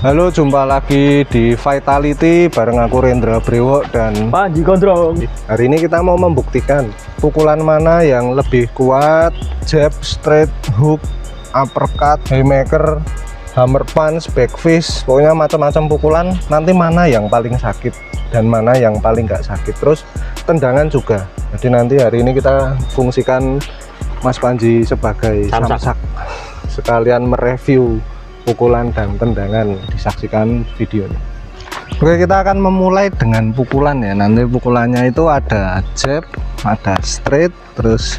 Halo, jumpa lagi di Vitality bareng aku Rendra Brewok dan Panji Gondrong. hari ini kita mau membuktikan pukulan mana yang lebih kuat, jab, straight, hook, uppercut, haymaker, hammer punch, back fist, pokoknya macam-macam pukulan. Nanti mana yang paling sakit dan mana yang paling nggak sakit. Terus tendangan juga. Jadi nanti hari ini kita fungsikan Mas Panji sebagai samsak sekalian mereview pukulan dan tendangan, disaksikan videonya. Oke, kita akan memulai dengan pukulan ya. Nanti pukulannya itu ada jab, ada straight, terus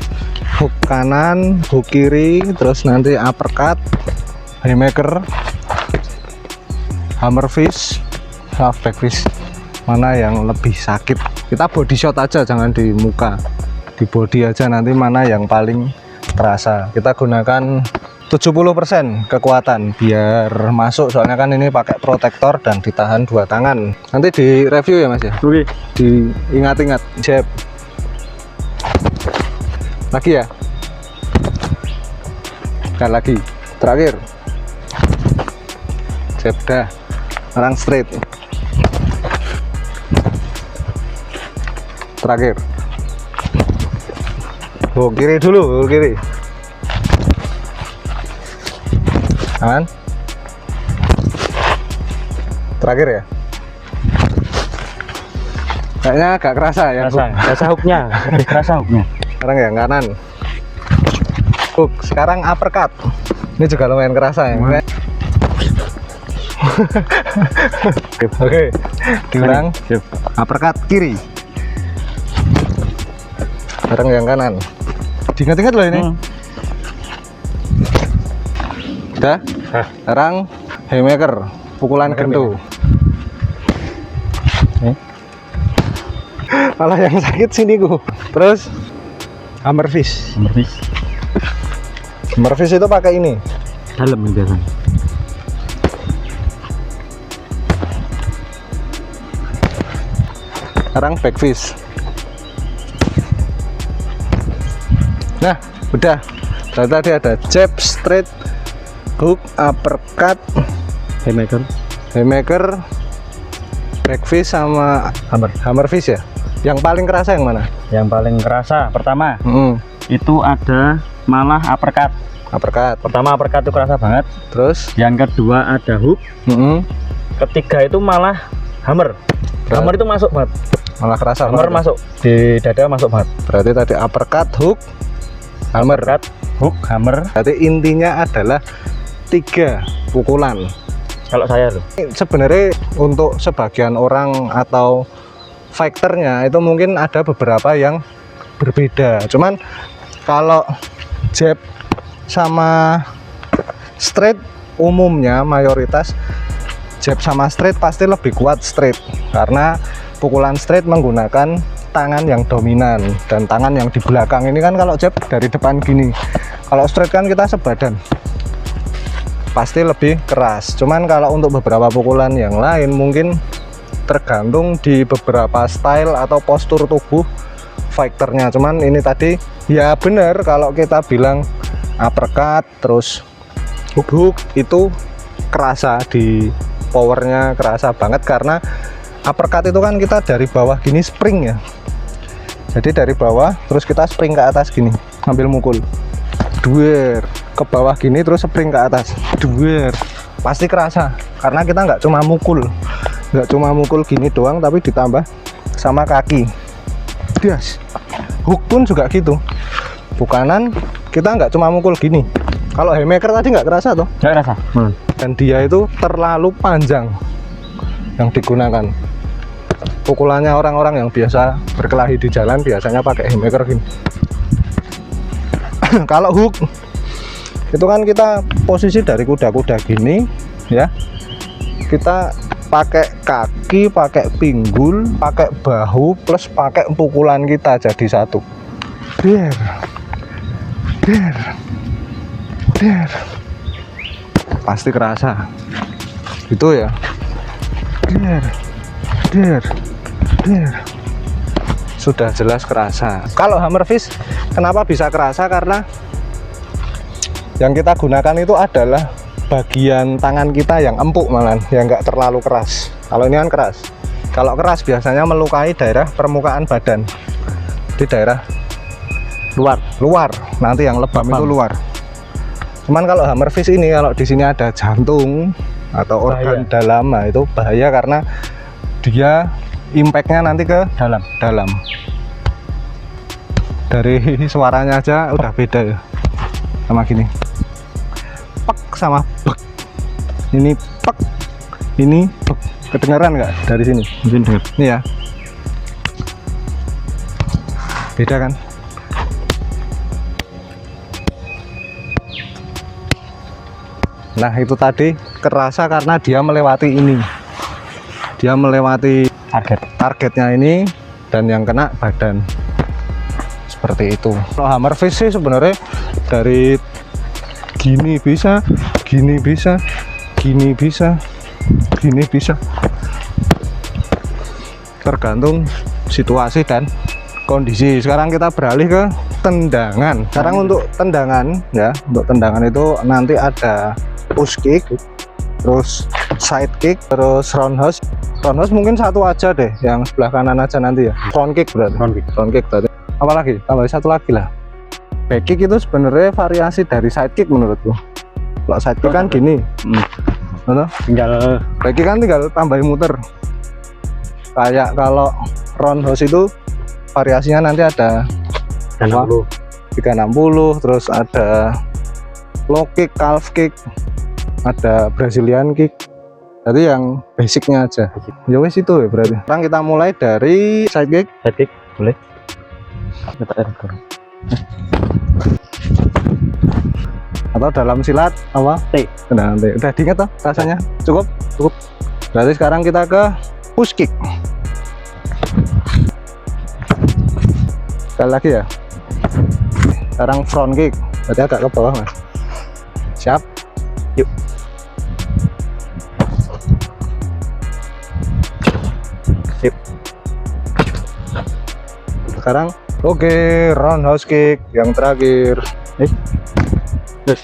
hook kanan, hook kiri, terus nanti uppercut, haymaker, hammer fist, half back fist. Mana yang lebih sakit? Kita body shot aja, jangan di muka, di body aja. Nanti mana yang paling terasa. Kita gunakan 70% kekuatan biar masuk, soalnya kan ini pakai protektor dan ditahan dua tangan. Nanti di review ya Mas ya. Oke. Diingat-ingat jab. Lagi ya. Dan lagi. Terakhir. Jab dah. Sekarang straight. Terakhir. Oh, kiri dulu, kiri. Aman. Terakhir ya. Kayaknya agak kerasa ya. Kerasa hooknya. Kerasa hooknya. Sekarang yang kanan. Hook. Sekarang uppercut. Ini juga lumayan kerasa ya. Oke. Diulang. Uppercut kiri. Sekarang yang kanan. Diingat-ingat loh ini. Udah. Sekarang haymaker, pukulan gento. Malah yang sakit sini ku. Terus hammer fist. Hammer fist itu pakai ini. Dalam biasanya. Sekarang back fist. Nah, udah. Tadi ada jab, straight, hook, uppercut, haymaker, back fist sama hammer fist ya. Yang paling kerasa yang mana? Yang paling kerasa pertama itu ada malah uppercut. Pertama uppercut itu kerasa banget. Terus yang kedua ada hook. Ketiga itu malah hammer. Hammer itu masuk banget. Malah kerasa Hammer banget. masuk di dada, masuk banget. Berarti tadi uppercut, hook, hammer. Hook, hammer. Berarti intinya adalah 3 pukulan. Kalau saya loh. Sebenarnya untuk sebagian orang atau fighternya itu mungkin ada beberapa yang berbeda. Cuman kalau jab sama straight umumnya mayoritas jab sama straight pasti lebih kuat straight, karena pukulan straight menggunakan tangan yang dominan dan tangan yang di belakang. Ini kan kalau jab dari depan gini, kalau straight kan kita sebadan, pasti lebih keras. Cuman kalau untuk beberapa pukulan yang lain mungkin tergantung di beberapa style atau postur tubuh fighternya. Cuman ini tadi ya bener kalau kita bilang uppercut terus hook itu kerasa, di powernya kerasa banget, karena uppercut itu kan kita dari bawah gini spring ya. Jadi dari bawah terus kita spring ke atas gini, ambil mukul duer ke bawah gini terus spring ke atas duer, pasti kerasa karena kita nggak cuma mukul gini doang, tapi ditambah sama kaki. Yes. Hook pun juga gitu, bukanan kita nggak cuma mukul gini. Kalau haymaker tadi nggak kerasa tuh, Nggak kerasa. dan dia itu terlalu panjang yang digunakan. Pukulannya orang-orang yang biasa berkelahi di jalan biasanya pakai haymaker gini. Kalau hook itu kan kita posisi dari kuda-kuda gini ya, kita pakai kaki, pakai pinggul, pakai bahu, plus pakai pukulan kita jadi satu. Der. Pasti kerasa. Itu ya. Der. Sudah jelas kerasa. Kalau hammer fist kenapa bisa kerasa? Karena yang kita gunakan itu adalah bagian tangan kita yang empuk malah, yang nggak terlalu keras. Kalau ini kan keras. Kalau keras biasanya melukai daerah permukaan badan, di daerah luar. Nanti yang lebam itu luar. Cuman kalau hammer fist ini, kalau di sini ada jantung atau organ dalam, nah itu bahaya karena dia impactnya nanti ke dalam. Dari suaranya aja udah beda ya, sama gini. Pek sama bek. Ini pek, ini bek. Kedengaran nggak dari sini? Mungkin dengar. Ini ya, beda kan? Nah itu tadi kerasa karena dia melewati ini, dia melewati targetnya ini, dan yang kena badan. Seperti itu. Kalau hammer fist sih sebenarnya dari gini bisa, gini bisa, gini bisa, gini bisa, tergantung situasi dan kondisi. Sekarang kita beralih ke tendangan. Sekarang untuk tendangan ya, untuk tendangan itu nanti ada push kick, terus side kick, terus roundhouse. Roundhouse mungkin satu aja deh, yang sebelah kanan aja nanti ya. Front kick berarti. Front kick berarti. Apalagi tambah satu lagi lah. Back kick itu sebenarnya variasi dari side kick menurutku. Kalau side kick kan gini, tinggal back kick kan tinggal tambahin muter. Kayak kalau roundhouse itu variasinya nanti ada 360, terus ada low kick, calf kick, ada Brazilian kick. Jadi yang basicnya aja. Ya wes itu ya berarti. Sekarang kita mulai dari side kick. Side kick boleh. Atau dalam silat apa? T. Udah diingat toh rasanya? Cukup. Berarti sekarang kita ke push kick. Sekali lagi ya. Sekarang front kick. Berarti agak ke bawah mas. Siap. Yuk. Sip. Sekarang oke, roundhouse kick yang terakhir. Terus.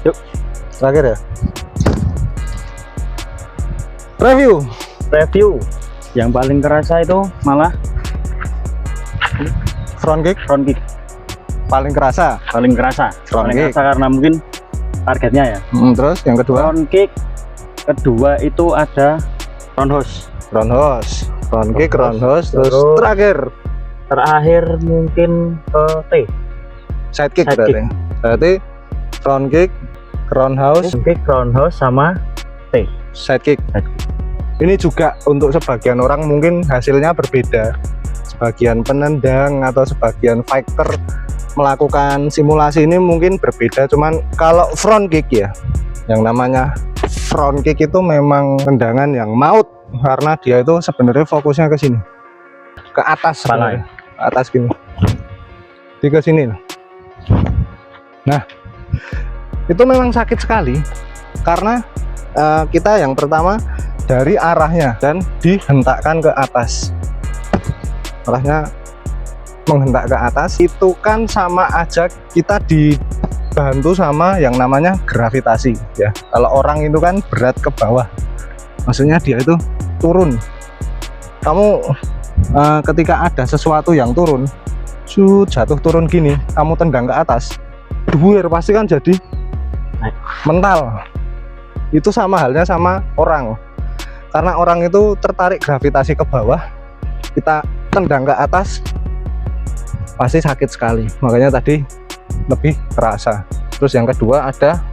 Yuk. Terakhir ya. Review. Yang paling kerasa itu malah front kick. Paling kerasa front kick karena mungkin targetnya ya. Terus yang kedua front kick kedua itu ada roundhouse. Front kick, roundhouse, terus terakhir mungkin T. Side kick berarti front kick, roundhouse sama T. Side kick. Ini juga untuk sebagian orang mungkin hasilnya berbeda. Sebagian penendang atau sebagian fighter melakukan simulasi ini mungkin berbeda. Cuman kalau front kick ya, yang namanya front kick itu memang tendangan yang maut, karena dia itu sebenarnya fokusnya ke sini, ke atas, ke atas gini, ke sini. Nah itu memang sakit sekali karena kita yang pertama dari arahnya dan dihentakkan ke atas. Arahnya menghentak ke atas itu kan sama aja kita dibantu sama yang namanya gravitasi ya. Kalau orang itu kan berat ke bawah, maksudnya dia itu turun. Kamu ketika ada sesuatu yang turun, jatuh turun gini, kamu tendang ke atas, duir pasti kan jadi mental. Itu sama halnya sama orang, karena orang itu tertarik gravitasi ke bawah, kita tendang ke atas pasti sakit sekali, makanya tadi lebih terasa. Terus yang kedua ada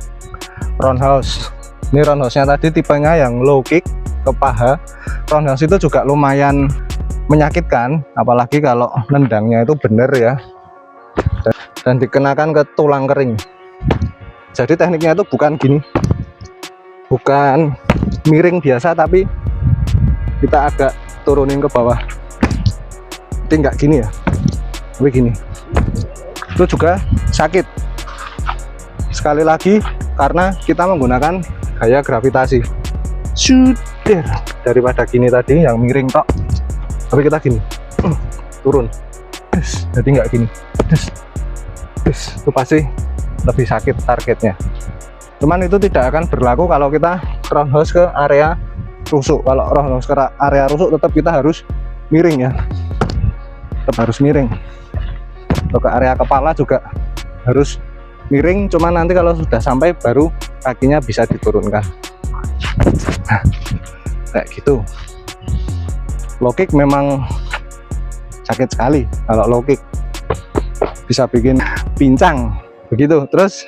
roundhouse. Ini roundhouse nya tadi tipenya yang low kick ke paha. Roundhouse itu juga lumayan menyakitkan, apalagi kalau nendangnya itu bener ya, dan dikenakan ke tulang kering. Jadi tekniknya itu bukan gini, bukan miring biasa, tapi kita agak turunin ke bawah. Jadi nggak gini ya, tapi gini. Itu juga sakit. Sekali lagi karena kita menggunakan gaya gravitasi. Sudah, daripada gini tadi yang miring tok, tapi kita gini turun, jadi nggak gini, itu pasti lebih sakit targetnya. Cuman itu tidak akan berlaku kalau kita roundhouse ke area rusuk. Kalau roundhouse ke area rusuk tetap kita harus miring ya, tetap harus miring. Untuk ke area kepala juga harus miring, cuman nanti kalau sudah sampai baru kakinya bisa diturunkan. Nah, kayak gitu. Low kick memang sakit sekali. Kalau low kick bisa bikin pincang begitu. Terus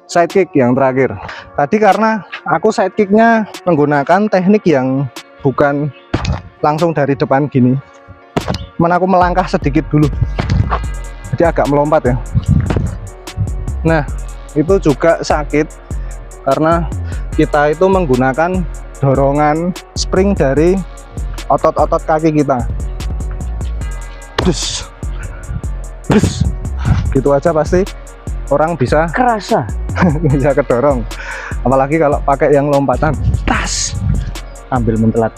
side kick yang terakhir. Tadi karena aku side kicknya menggunakan teknik yang bukan langsung dari depan gini, cuman aku melangkah sedikit dulu, jadi agak melompat ya. Nah, itu juga sakit karena kita itu menggunakan dorongan spring dari otot-otot kaki kita. Dus, gitu aja pasti orang bisa Kerasa. bisa kedorong. Apalagi kalau pakai yang lompatan, tas, Ambil mentelat.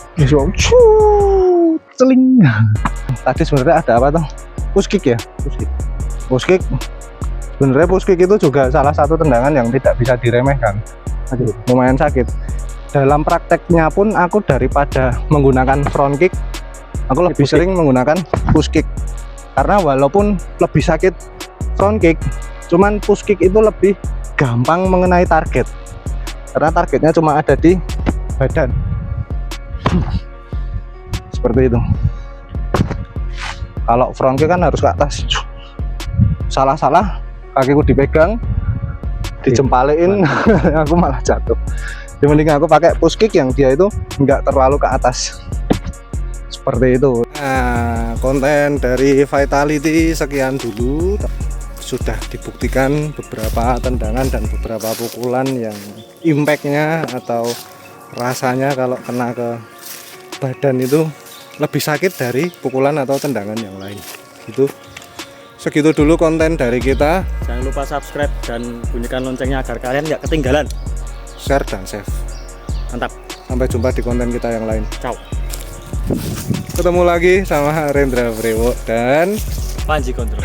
celing. Tadi sebenarnya ada apa tuh? Push kick ya? Push kick. Sebenarnya push kick itu juga salah satu tendangan yang tidak bisa diremehkan. Lumayan sakit. Dalam prakteknya pun aku daripada menggunakan front kick, aku lebih sering menggunakan push kick. Karena walaupun lebih sakit front kick, cuman push kick itu lebih gampang mengenai target. Karena targetnya cuma ada di badan. Seperti itu. Kalau front kick kan harus ke atas. Salah-salah kakiku dipegang, dijempalein, aku malah jatuh. Jadi mending aku pakai push kick yang dia itu nggak terlalu ke atas. Seperti itu. Nah, konten dari Vitality sekian dulu. Sudah dibuktikan beberapa tendangan dan beberapa pukulan yang impactnya atau rasanya kalau kena ke badan itu lebih sakit dari pukulan atau tendangan yang lain. Gitu. Segitu dulu konten dari kita. Jangan lupa subscribe dan bunyikan loncengnya agar kalian nggak ketinggalan. Share dan save. Mantap. Sampai jumpa di konten kita yang lain. Ciao. Ketemu lagi sama Rendra Brewo dan Panji Kontrol.